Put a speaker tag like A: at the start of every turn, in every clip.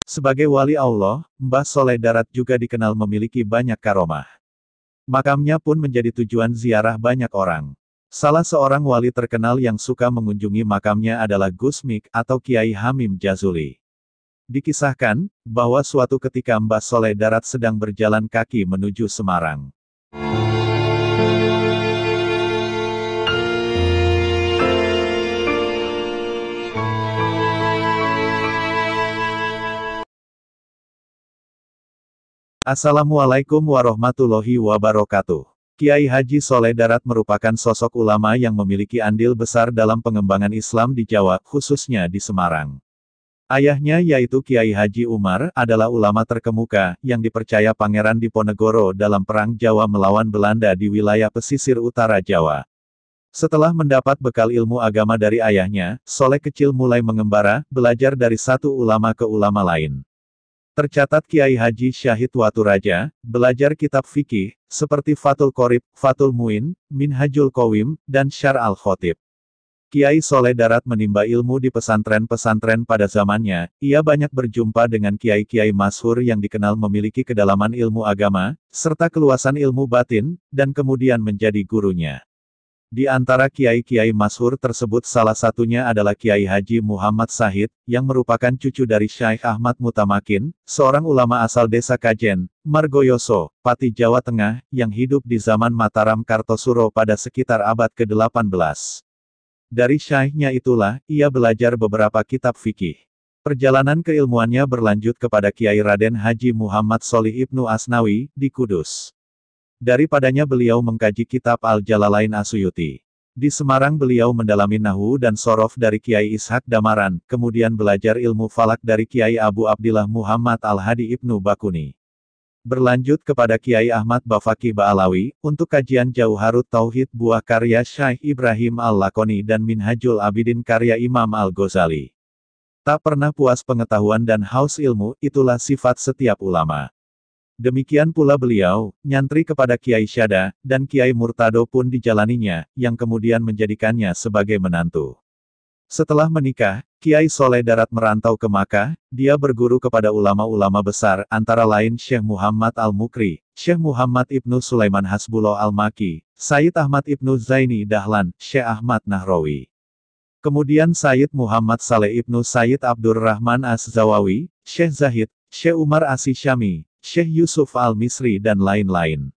A: Sebagai wali Allah, Mbah Soleh Darat juga dikenal memiliki banyak karomah. Makamnya pun menjadi tujuan ziarah banyak orang. Salah seorang wali terkenal yang suka mengunjungi makamnya adalah Gus Mik atau Kiai Hamim Jazuli. Dikisahkan, bahwa suatu ketika Mbah Soleh Darat sedang berjalan kaki menuju Semarang. Assalamualaikum warahmatullahi wabarakatuh. Kiai Haji Soleh Darat merupakan sosok ulama yang memiliki andil besar dalam pengembangan Islam di Jawa, khususnya di Semarang. Ayahnya yaitu Kiai Haji Umar, adalah ulama terkemuka, yang dipercaya Pangeran Diponegoro dalam Perang Jawa melawan Belanda di wilayah pesisir utara Jawa. Setelah mendapat bekal ilmu agama dari ayahnya, Soleh kecil mulai mengembara, belajar dari satu ulama ke ulama lain. Tercatat Kiai Haji Syahid Waturaja, belajar kitab fikih, seperti Fathul Qorib, Fathul Muin, Minhajul Qawim, dan Syar al-Khotib. Kiai Soleh Darat menimba ilmu di pesantren-pesantren pada zamannya, ia banyak berjumpa dengan kiai-kiai masyhur yang dikenal memiliki kedalaman ilmu agama, serta keluasan ilmu batin, dan kemudian menjadi gurunya. Di antara kiai-kiai masyhur tersebut salah satunya adalah Kiai Haji Muhammad Sahid, yang merupakan cucu dari Syaikh Ahmad Mutamakin, seorang ulama asal desa Kajen, Margoyoso, Pati Jawa Tengah, yang hidup di zaman Mataram Kartosuro pada sekitar abad ke-18. Dari syaikhnya itulah, ia belajar beberapa kitab fikih. Perjalanan keilmuannya berlanjut kepada Kiai Raden Haji Muhammad Sholih Ibnu Asnawi, di Kudus. Daripadanya beliau mengkaji kitab Al-Jalalain Asyuyuti. Di Semarang beliau mendalami Nahwu dan Shorof dari Kiai Ishak Damaran, kemudian belajar ilmu falak dari Kiai Abu Abdillah Muhammad Al-Hadi Ibnu Bakuni. Berlanjut kepada Kiai Ahmad Bafaki Ba'alawi, untuk kajian Jauharut Tauhid buah karya Syaikh Ibrahim Al-Lakoni dan Minhajul Abidin karya Imam Al-Ghazali. Tak pernah puas pengetahuan dan haus ilmu, itulah sifat setiap ulama. Demikian pula beliau, nyantri kepada Kiai Syada, dan Kiai Murtado pun dijalaninya, yang kemudian menjadikannya sebagai menantu. Setelah menikah, Kiai Soleh Darat merantau ke Makkah, dia berguru kepada ulama-ulama besar, antara lain Syekh Muhammad Al-Mukri, Syekh Muhammad Ibnu Sulaiman Hasbullah Al-Maki, Sayyid Ahmad Ibnu Zaini Dahlan, Syekh Ahmad Nahrawi. Kemudian Sayyid Muhammad Saleh Ibnu Sayyid Abdurrahman Az-Zawawi, Syekh Zahid, Syekh Umar Asy-Syami, Syekh Yusuf Al-Misri dan lain-lain.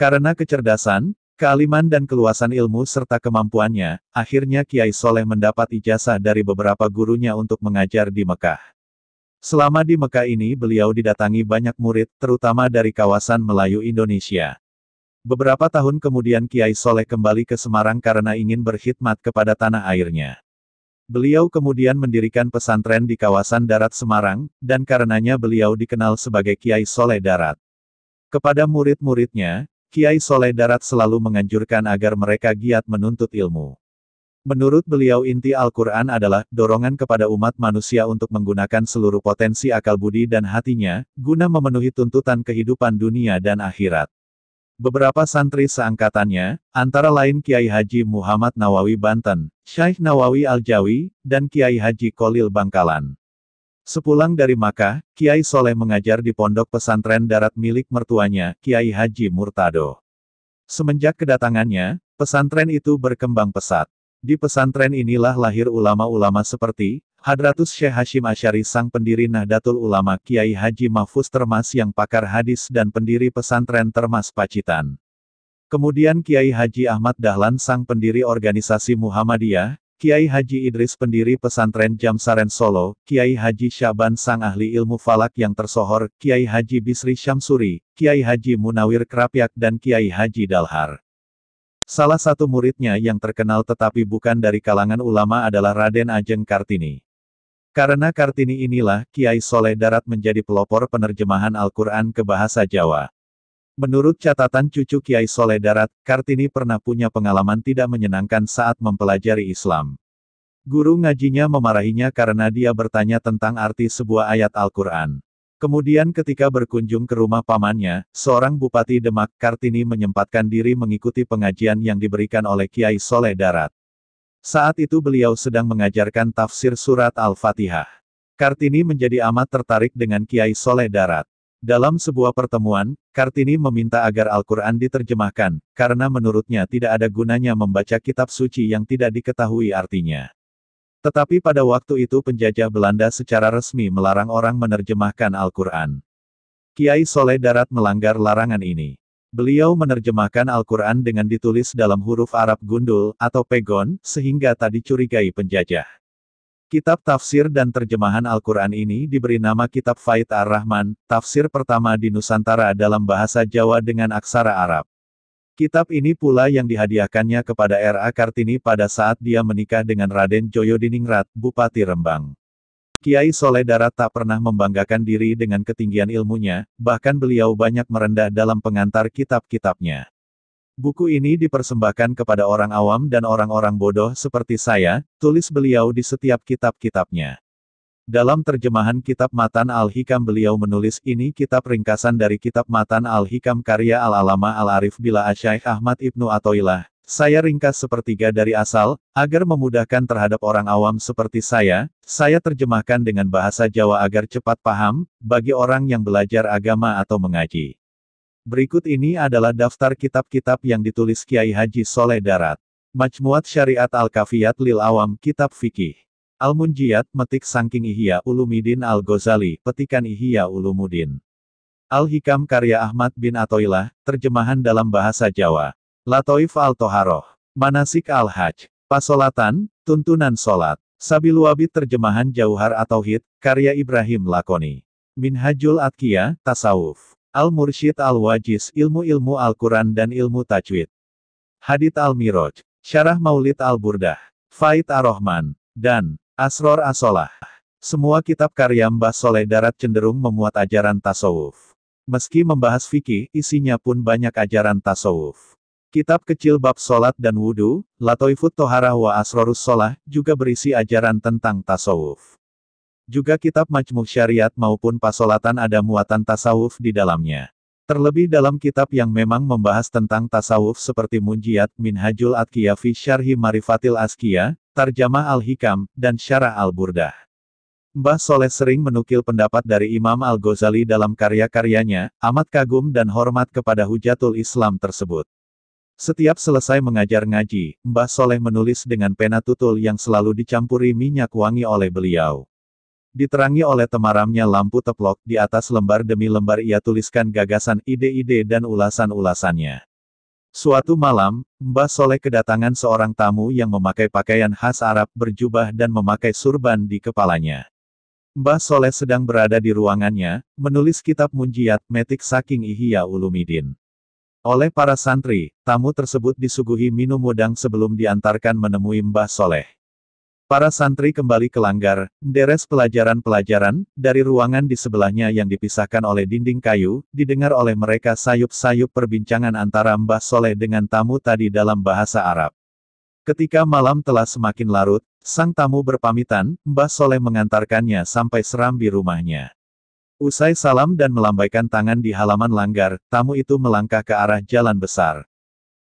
A: Karena kecerdasan, kealiman dan keluasan ilmu serta kemampuannya, akhirnya Kiai Soleh mendapat ijazah dari beberapa gurunya untuk mengajar di Mekah. Selama di Mekah ini beliau didatangi banyak murid, terutama dari kawasan Melayu Indonesia. Beberapa tahun kemudian Kiai Soleh kembali ke Semarang karena ingin berkhidmat kepada tanah airnya. Beliau kemudian mendirikan pesantren di kawasan Darat Semarang, dan karenanya beliau dikenal sebagai Kiai Soleh Darat. Kepada murid-muridnya, Kiai Soleh Darat selalu menganjurkan agar mereka giat menuntut ilmu. Menurut beliau inti Al-Quran adalah, dorongan kepada umat manusia untuk menggunakan seluruh potensi akal budi dan hatinya, guna memenuhi tuntutan kehidupan dunia dan akhirat. Beberapa santri seangkatannya, antara lain Kiai Haji Muhammad Nawawi Banten, Syaikh Nawawi Al-Jawi, dan Kiai Haji Kolil Bangkalan. Sepulang dari Makkah, Kiai Soleh mengajar di pondok pesantren darat milik mertuanya, Kiai Haji Murtado. Semenjak kedatangannya, pesantren itu berkembang pesat. Di pesantren inilah lahir ulama-ulama seperti Hadratus Syekh Hashim Asy'ari sang pendiri Nahdlatul Ulama, Kiai Haji Mahfuz Termas yang pakar hadis dan pendiri pesantren Termas Pacitan. Kemudian Kiai Haji Ahmad Dahlan sang pendiri organisasi Muhammadiyah, Kiai Haji Idris pendiri pesantren Jamsaren Solo, Kiai Haji Syaban sang ahli ilmu falak yang tersohor, Kiai Haji Bisri Syamsuri, Kiai Haji Munawir Krapyak dan Kiai Haji Dalhar. Salah satu muridnya yang terkenal tetapi bukan dari kalangan ulama adalah Raden Ajeng Kartini. Karena Kartini inilah, Kiai Soleh Darat menjadi pelopor penerjemahan Al-Quran ke bahasa Jawa. Menurut catatan cucu Kiai Soleh Darat, Kartini pernah punya pengalaman tidak menyenangkan saat mempelajari Islam. Guru ngajinya memarahinya karena dia bertanya tentang arti sebuah ayat Al-Quran. Kemudian ketika berkunjung ke rumah pamannya, seorang Bupati Demak, Kartini menyempatkan diri mengikuti pengajian yang diberikan oleh Kiai Soleh Darat. Saat itu beliau sedang mengajarkan tafsir surat Al-Fatihah. Kartini menjadi amat tertarik dengan Kiai Soleh Darat. Dalam sebuah pertemuan, Kartini meminta agar Al-Quran diterjemahkan, karena menurutnya tidak ada gunanya membaca kitab suci yang tidak diketahui artinya. Tetapi pada waktu itu penjajah Belanda secara resmi melarang orang menerjemahkan Al-Quran. Kiai Soleh Darat melanggar larangan ini. Beliau menerjemahkan Al-Quran dengan ditulis dalam huruf Arab gundul, atau pegon, sehingga tak dicurigai penjajah. Kitab tafsir dan terjemahan Al-Quran ini diberi nama Kitab Faid Ar-Rahman, tafsir pertama di Nusantara dalam bahasa Jawa dengan aksara Arab. Kitab ini pula yang dihadiahkannya kepada R.A. Kartini pada saat dia menikah dengan Raden Djoyodiningrat, Bupati Rembang. Kiai Soleh Darat tak pernah membanggakan diri dengan ketinggian ilmunya, bahkan beliau banyak merendah dalam pengantar kitab-kitabnya. Buku ini dipersembahkan kepada orang awam dan orang-orang bodoh seperti saya, tulis beliau di setiap kitab-kitabnya. Dalam terjemahan kitab Matan Al-Hikam beliau menulis, ini kitab ringkasan dari kitab Matan Al-Hikam karya Al-Alama Al-Arif Billah Asy-Syaikh Ahmad Ibnu Athaillah. Saya ringkas sepertiga dari asal, agar memudahkan terhadap orang awam seperti saya terjemahkan dengan bahasa Jawa agar cepat paham, bagi orang yang belajar agama atau mengaji. Berikut ini adalah daftar kitab-kitab yang ditulis Kiai Haji Soleh Darat. Majmuat Syariat Al-Kafiyat Lil Awam, Kitab Fikih. Al-Munjiyat, Metik Sangking Ihya Ulumuddin Al-Ghazali, Petikan Ihya Ulumuddin. Al-Hikam karya Ahmad bin Athaillah, terjemahan dalam bahasa Jawa. Lataif Al-Toharoh. Manasik Al-Hajj. Pasolatan, Tuntunan Solat. Sabil Wabid terjemahan Jauhar At-Tauhid, karya Ibrahim Lakoni. Minhajul Atqiyah, Tasawuf. Al-Mursyid Al-Wajiz, Ilmu-ilmu Al-Quran dan Ilmu Tajwid. Hadits Al-Miraj. Syarah Maulid Al-Burdah. Faid Ar-Rahman. Dan Asror As-Solah. Semua kitab karya Mbah Soleh Darat cenderung memuat ajaran tasawuf. Meski membahas fikih, isinya pun banyak ajaran tasawuf. Kitab kecil bab solat dan wudu, Lataifut Toharah wa Asrorus Solah, juga berisi ajaran tentang tasawuf. Juga kitab Majmu' Syariat maupun Pasolatan ada muatan tasawuf di dalamnya. Terlebih dalam kitab yang memang membahas tentang tasawuf seperti Munjiyat, Minhajul Atqiyah fi Syarhi Marifatil Azkiyah, Tarjamah Al-Hikam, dan Syarah Al-Burdah. Mbah Soleh sering menukil pendapat dari Imam Al-Ghazali dalam karya-karyanya, amat kagum dan hormat kepada Hujatul Islam tersebut. Setiap selesai mengajar ngaji, Mbah Soleh menulis dengan pena tutul yang selalu dicampuri minyak wangi oleh beliau. Diterangi oleh temaramnya lampu teplok, di atas lembar demi lembar ia tuliskan gagasan, ide-ide dan ulasan-ulasannya. Suatu malam, Mbah Soleh kedatangan seorang tamu yang memakai pakaian khas Arab, berjubah dan memakai surban di kepalanya. Mbah Soleh sedang berada di ruangannya, menulis kitab Munjiyat, Metik Saking Ihya Ulumuddin. Oleh para santri, tamu tersebut disuguhi minum wedang sebelum diantarkan menemui Mbah Soleh. Para santri kembali ke langgar, deres pelajaran-pelajaran, dari ruangan di sebelahnya yang dipisahkan oleh dinding kayu, didengar oleh mereka sayup-sayup perbincangan antara Mbah Soleh dengan tamu tadi dalam bahasa Arab. Ketika malam telah semakin larut, sang tamu berpamitan, Mbah Soleh mengantarkannya sampai serambi rumahnya. Usai salam dan melambaikan tangan di halaman langgar, tamu itu melangkah ke arah jalan besar.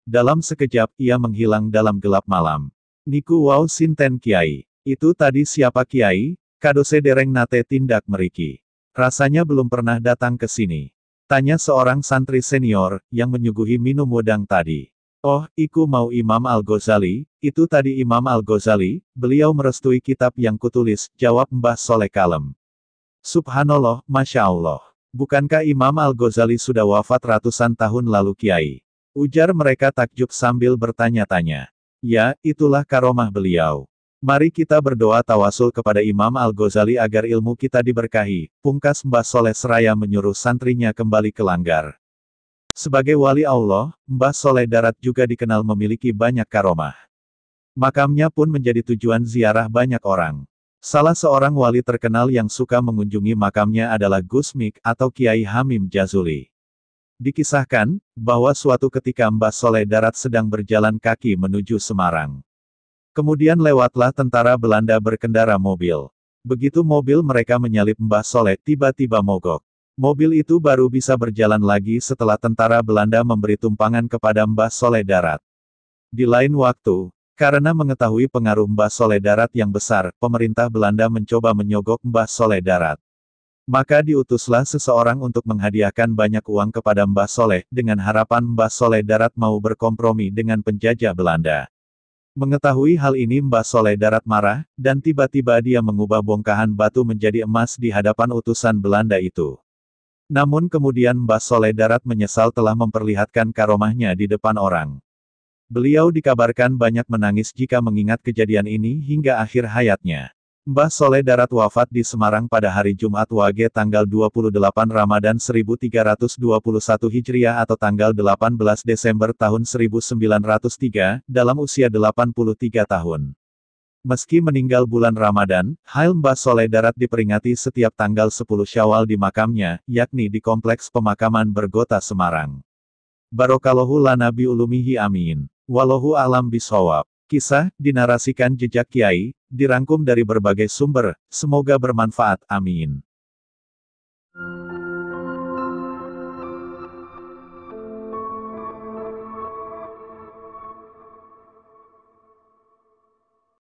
A: Dalam sekejap, ia menghilang dalam gelap malam. Niku wau sinten Kiai. Itu tadi siapa Kiai? Kadose dereng nate tindak meriki. Rasanya belum pernah datang ke sini. Tanya seorang santri senior, yang menyuguhi minum wedang tadi. Oh, iku mau Imam Al-Ghazali, itu tadi Imam Al-Ghazali, beliau merestui kitab yang kutulis, jawab Mbah Soleh kalem. Subhanallah, Masya Allah. Bukankah Imam Al-Ghazali sudah wafat ratusan tahun lalu Kiai? Ujar mereka takjub sambil bertanya-tanya. Ya, itulah karomah beliau. Mari kita berdoa tawasul kepada Imam Al-Ghazali agar ilmu kita diberkahi. Pungkas Mbah Soleh seraya menyuruh santrinya kembali ke langgar. Sebagai wali Allah, Mbah Soleh Darat juga dikenal memiliki banyak karomah. Makamnya pun menjadi tujuan ziarah banyak orang. Salah seorang wali terkenal yang suka mengunjungi makamnya adalah Gus Mik atau Kiai Hamim Jazuli. Dikisahkan, bahwa suatu ketika Mbah Soleh Darat sedang berjalan kaki menuju Semarang. Kemudian lewatlah tentara Belanda berkendara mobil. Begitu mobil mereka menyalip Mbah Soleh, tiba-tiba mogok. Mobil itu baru bisa berjalan lagi setelah tentara Belanda memberi tumpangan kepada Mbah Soleh Darat. Di lain waktu, Karena mengetahui pengaruh Mbah Soleh Darat yang besar, pemerintah Belanda mencoba menyogok Mbah Soleh Darat. Maka diutuslah seseorang untuk menghadiahkan banyak uang kepada Mbah Soleh, dengan harapan Mbah Soleh Darat mau berkompromi dengan penjajah Belanda. Mengetahui hal ini Mbah Soleh Darat marah, dan tiba-tiba dia mengubah bongkahan batu menjadi emas di hadapan utusan Belanda itu. Namun kemudian Mbah Soleh Darat menyesal telah memperlihatkan karomahnya di depan orang. Beliau dikabarkan banyak menangis jika mengingat kejadian ini hingga akhir hayatnya. Mbah Soleh Darat wafat di Semarang pada hari Jumat Wage tanggal 28 Ramadan 1321 Hijriah atau tanggal 18 Desember tahun 1903, dalam usia 83 tahun. Meski meninggal bulan Ramadan, Hail Mbah Soleh Darat diperingati setiap tanggal 10 Syawal di makamnya, yakni di Kompleks Pemakaman Bergota Semarang. Barokallahu lana bi ulumihi amin. Wallahu a'lam bishawab. Kisah, dinarasikan jejak kiai, dirangkum dari berbagai sumber, semoga bermanfaat, amin.